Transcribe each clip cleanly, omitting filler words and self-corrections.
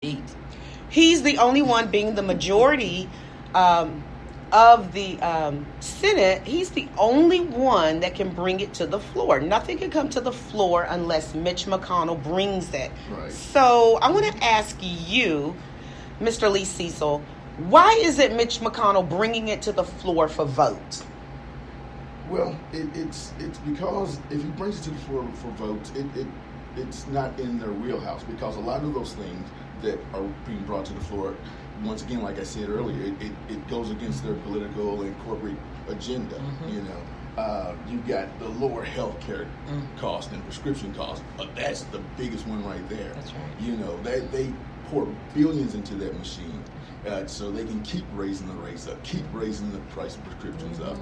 eat. He's the only one, being the majority of the Senate. He's the only one that can bring it to the floor. Nothing can come to the floor unless Mitch McConnell brings it. Right. So I want to ask you, Mr. Lee Cecil, why is it Mitch McConnell bringing it to the floor for vote? Well, it's because if he brings it to the floor for votes, it's not in their wheelhouse, because a lot of those things that are being brought to the floor, once again, like I said earlier, it goes against their political and corporate agenda. Mm-hmm. You know, you've got the lower health care cost and prescription cost. That's the biggest one right there. That's right. You know, they pour billions into that machine. So they can keep raising the rates up, keep raising the price of prescriptions up.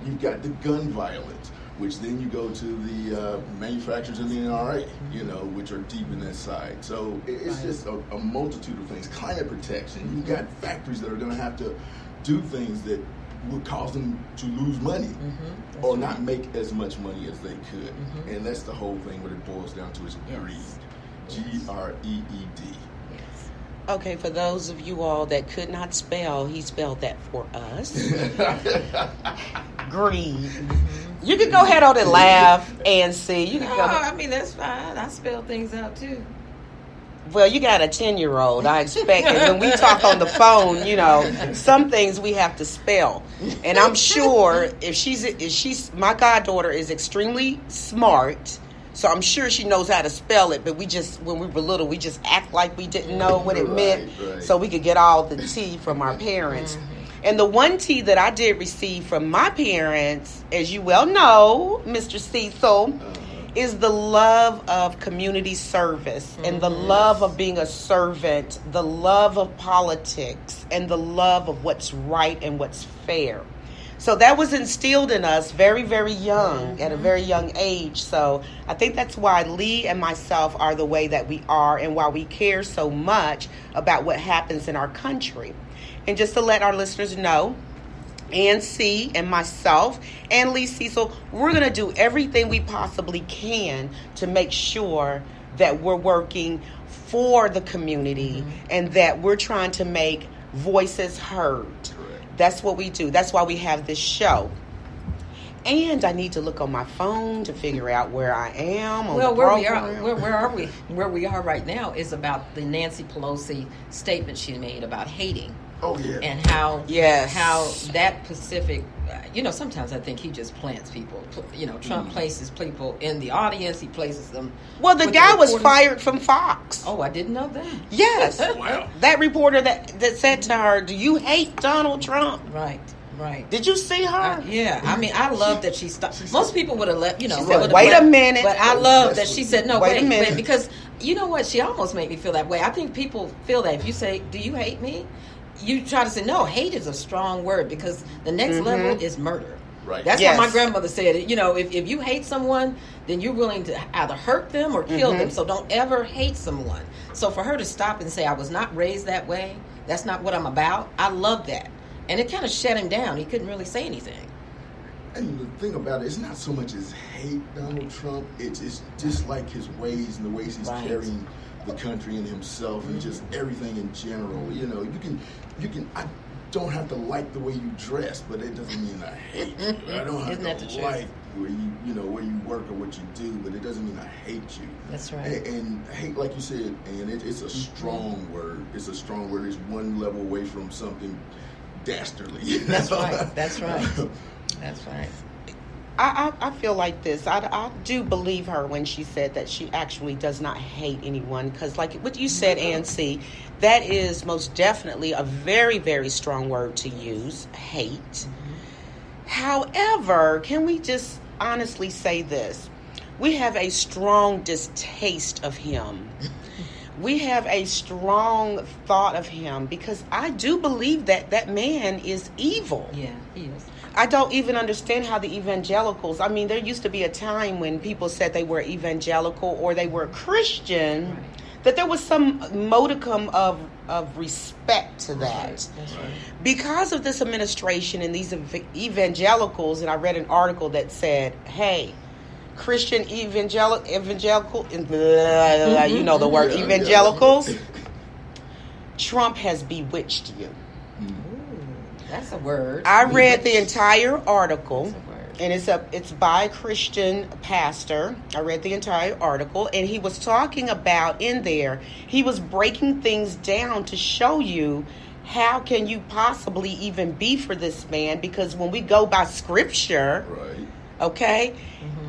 You've got the gun violence, which then you go to the manufacturers in the NRA, you know, which are deep in that side. So it's just a multitude of things. Climate protection. You've got factories that are going to have to do things that would cause them to lose money or not make as much money as they could. And that's the whole thing. What it boils down to is greed. G-R-E-E-D. Okay, for those of you all that could not spell, he spelled that for us. Greed. You can go ahead on and laugh and see. You can go. I mean, that's fine. I spell things out too. Well, you got a 10-year-old. I expect that when we talk on the phone, you know, some things we have to spell. And I'm sure if she's my goddaughter is extremely smart. So I'm sure she knows how to spell it, but when we were little, we just act like we didn't know what it meant, so we could get all the tea from our parents. And the one tea that I did receive from my parents, as you well know, Mr. Cecil, is the love of community service and the love of being a servant, the love of politics, and the love of what's right and what's fair. So that was instilled in us very, very young, at a very young age. So I think that's why Lee and myself are the way that we are, and why we care so much about what happens in our country. And just to let our listeners know, Ann C. and myself and Lee Cecil, we're going to do everything we possibly can to make sure that we're working for the community and that we're trying to make voices heard. That's what we do. That's why we have this show. And I need to look on my phone to figure out where I am on the program. Where we are right now is about the Nancy Pelosi statement she made about hating. Oh, yeah. And how that Pacific, sometimes I think he just plants people. Trump places people in the audience. He places them. Well, the guy was fired from Fox. Oh, I didn't know that. Yes. Wow. That reporter that said to her, "Do you hate Donald Trump?" Right. Did you see her? Yeah. I mean, I love that she stopped. Most people would have let, She said, wait a minute. But I love that she said, no, wait a minute. Because you know what? She almost made me feel that way. I think people feel that if you say, do you hate me? You try to say, no, hate is a strong word, because the next level is murder. Right. That's what my grandmother said. If you hate someone, then you're willing to either hurt them or kill them. So don't ever hate someone. So for her to stop and say, I was not raised that way, that's not what I'm about, I love that. And it kind of shut him down. He couldn't really say anything. And the thing about it, it's not so much as hate Donald Trump. It's just like his ways and the ways he's carrying the country and himself and just everything in general. You can. I don't have to like the way you dress, but it doesn't mean I hate you. I don't have to like where where you work or what you do, but it doesn't mean I hate you. That's right. And hate, like you said, and it's a strong word. It's a strong word. It's one level away from something dastardly. That's right. That's right. I feel like this. I do believe her when she said that she actually does not hate anyone, because like what you said, Nancy, that is most definitely a very, very strong word to use, hate. However, can we just honestly say this? We have a strong distaste of him. We have a strong thought of him, because I do believe that man is evil. Yeah, he is. I don't even understand how the evangelicals, I mean, there used to be a time when people said they were evangelical or they were Christian, that there was some modicum of respect to that. That's right. Because of this administration and these evangelicals, and I read an article that said, hey, Christian evangelical, you know the word, evangelicals, Trump has bewitched you. Ooh, that's a word. I read the entire article. That's a word. And it's by a Christian pastor. I read the entire article, and he was talking about in there, he was breaking things down to show you how can you possibly even be for this man, because when we go by scripture, Right. okay,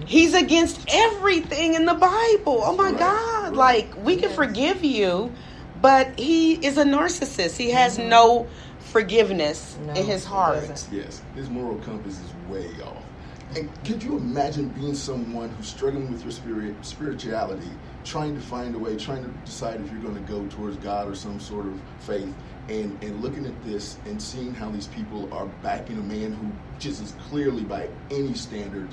he's against everything in the Bible. Oh my Right, God. right. Like, we can Yes. forgive you, but he is a narcissist. He has no forgiveness No, in his he heart. doesn't. Yes, his moral compass is way off. And could you imagine being someone who's struggling with your spirituality, trying to find a way, trying to decide if you're going to go towards God or some sort of faith, and looking at this and seeing how these people are backing a man who just is clearly, by any standard,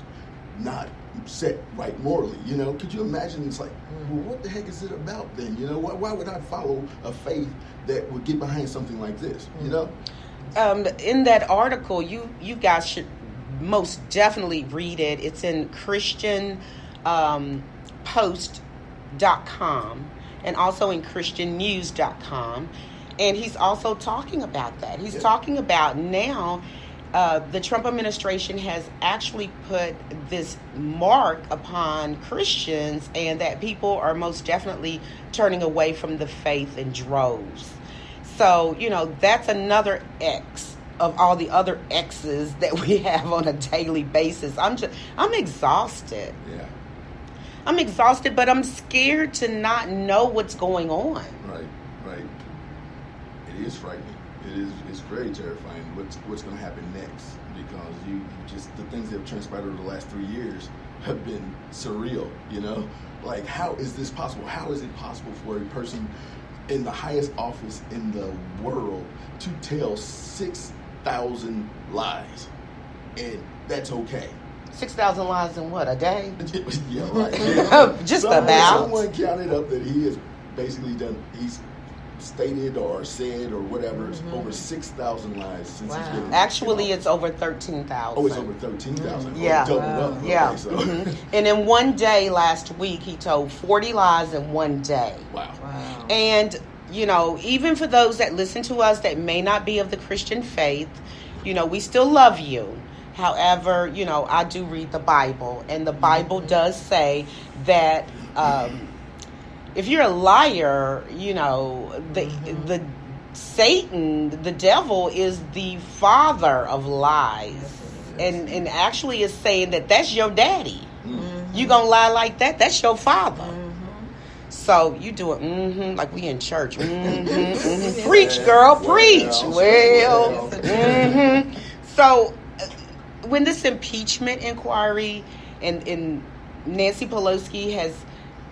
not set right morally? You know, could you imagine? It's like, well, what the heck is it about then? You know, why would I follow a faith that would get behind something like this? You know? In that article, you guys should most definitely read it. It's in ChristianPost.com and also in ChristianNews.com. And he's also talking about that. He's talking about now the Trump administration has actually put this mark upon Christians, and that people are most definitely turning away from the faith in droves. So, you know, that's another X of all the other X's that we have on a daily basis. I'm exhausted. Yeah. I'm exhausted, but I'm scared to not know what's going on. Right. It is frightening. It's very terrifying what's going to happen next, because you just, the things that have transpired over the last 3 years have been surreal, you know? Like, how is this possible? How is it possible for a person in the highest office in the world to tell 6,000 lies? And that's okay. 6,000 lies in what, a day? Yeah, right. Just about. Someone counted up that he has basically he's stated or said or whatever, over 6,000 lies since he's been. Actually, it's over 13,000. Oh, it's over 13,000. Yeah. Doubled up. Yeah. Okay, so. And in one day last week, he told 40 lies in one day. Wow. And, you know, even for those that listen to us that may not be of the Christian faith, you know, we still love you. However, you know, I do read the Bible, and the Bible does say that if you're a liar, you know, the Satan, the devil, is the father of lies, and actually is saying that's your daddy. You gonna lie like that? That's your father. So you do it, like we in church. Preach, girl, preach. Well. So when this impeachment inquiry and Nancy Pelosi has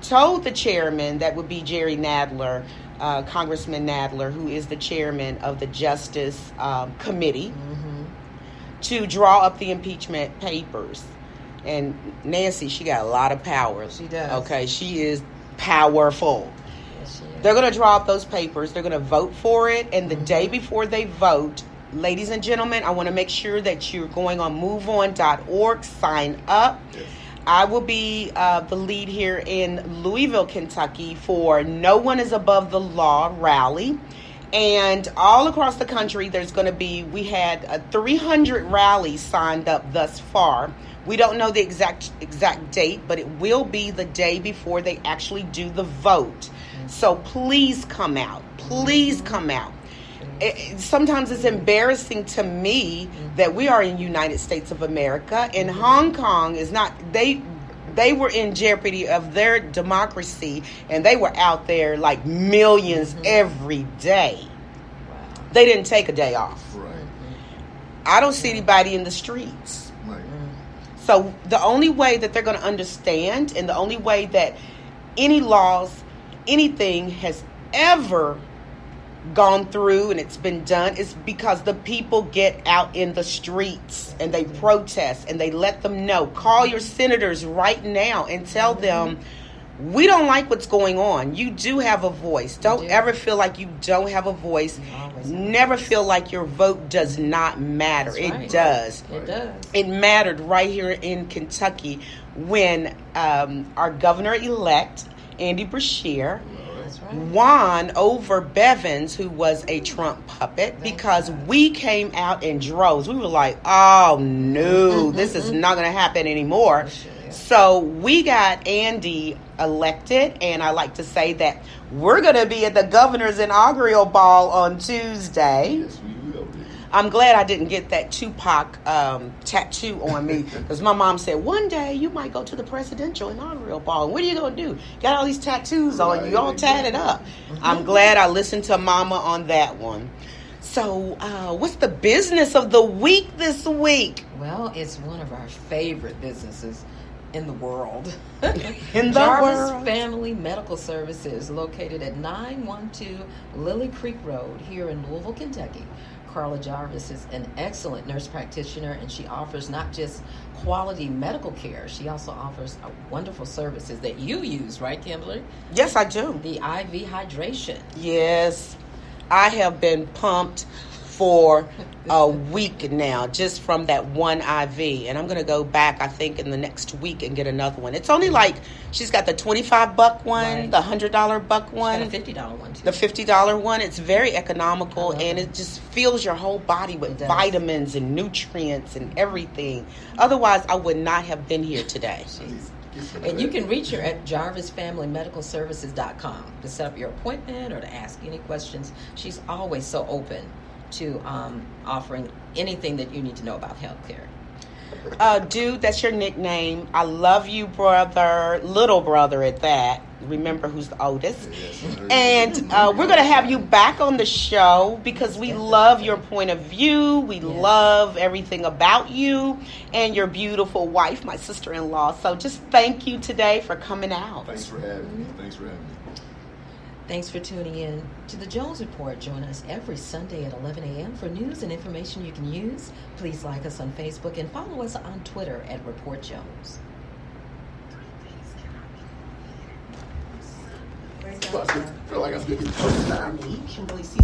told the chairman, that would be Jerry Nadler, Congressman Nadler, who is the chairman of the Justice Committee, to draw up the impeachment papers. And Nancy, she got a lot of power. She does. Okay, she is powerful. Yes, she is. They're going to draw up those papers. They're going to vote for it. And the day before they vote, ladies and gentlemen, I want to make sure that you're going on moveon.org, sign up. Yes. I will be the lead here in Louisville, Kentucky for No One is Above the Law rally. And all across the country, we had 300 rallies signed up thus far. We don't know the exact date, but it will be the day before they actually do the vote. So please come out. Please come out. Sometimes it's embarrassing to me that we are in United States of America, and Hong Kong is not. They were in jeopardy of their democracy, and they were out there like millions every day. Wow. They didn't take a day off. Right. I don't see anybody in the streets. Right. So the only way that they're going to understand, and the only way that any laws, anything has ever gone through and it's been done, is because the people get out in the streets and they protest and they let them know. Call your senators right now and tell them, we don't like what's going on. You do have a voice. Don't ever feel like you don't have a voice. Never feel like your vote does not matter. That's right. It does. It does. It mattered right here in Kentucky when our governor-elect, Andy Beshear, That's right. right. won over Bevins, who was a Trump puppet, because we came out in droves. We were like, oh no, this is not going to happen anymore. So we got Andy elected, and I like to say that we're going to be at the governor's inaugural ball on Tuesday. Yes, we will. I'm glad I didn't get that Tupac tattoo on me, because my mom said one day you might go to the presidential inaugural ball. What are you going to do? Got all these tattoos on you, all tatted up. I'm glad I listened to Mama on that one. So what's the business of the week this week? Well, it's one of our favorite businesses in the world. In the Jarvis world. Family Medical Services, located at 912 Lily Creek Road here in Louisville, Kentucky. Carla Jarvis is an excellent nurse practitioner, and she offers not just quality medical care, she also offers wonderful services that you use, right, Kimberly? Yes, I do. The IV hydration. Yes, I have been pumped for a week now, just from that one IV, and I'm going to go back, I think, in the next week and get another one. It's only like, she's got the $25 one, Right. the $100 one, She's got a $50 one too. the $50 one. It's very economical, I love and it. it just fills your whole body It with does. vitamins and nutrients and everything. Otherwise, I would not have been here today. And you can reach her at jarvisfamilymedicalservices.com to set up your appointment or to ask any questions. She's always so open to offering anything that you need to know about healthcare. Dude, that's your nickname. I love you, brother. Little brother at that. Remember who's the oldest. And we're going to have you back on the show because we love your point of view. We love everything about you and your beautiful wife, my sister-in-law. So just thank you today for coming out. Thanks for having me. Thanks for having me. Thanks for tuning in to the Jones Report. Join us every Sunday at 11 a.m. for news and information you can use. Please like us on Facebook and follow us on Twitter at Report Jones. I feel like I was going to get the first time. You can really see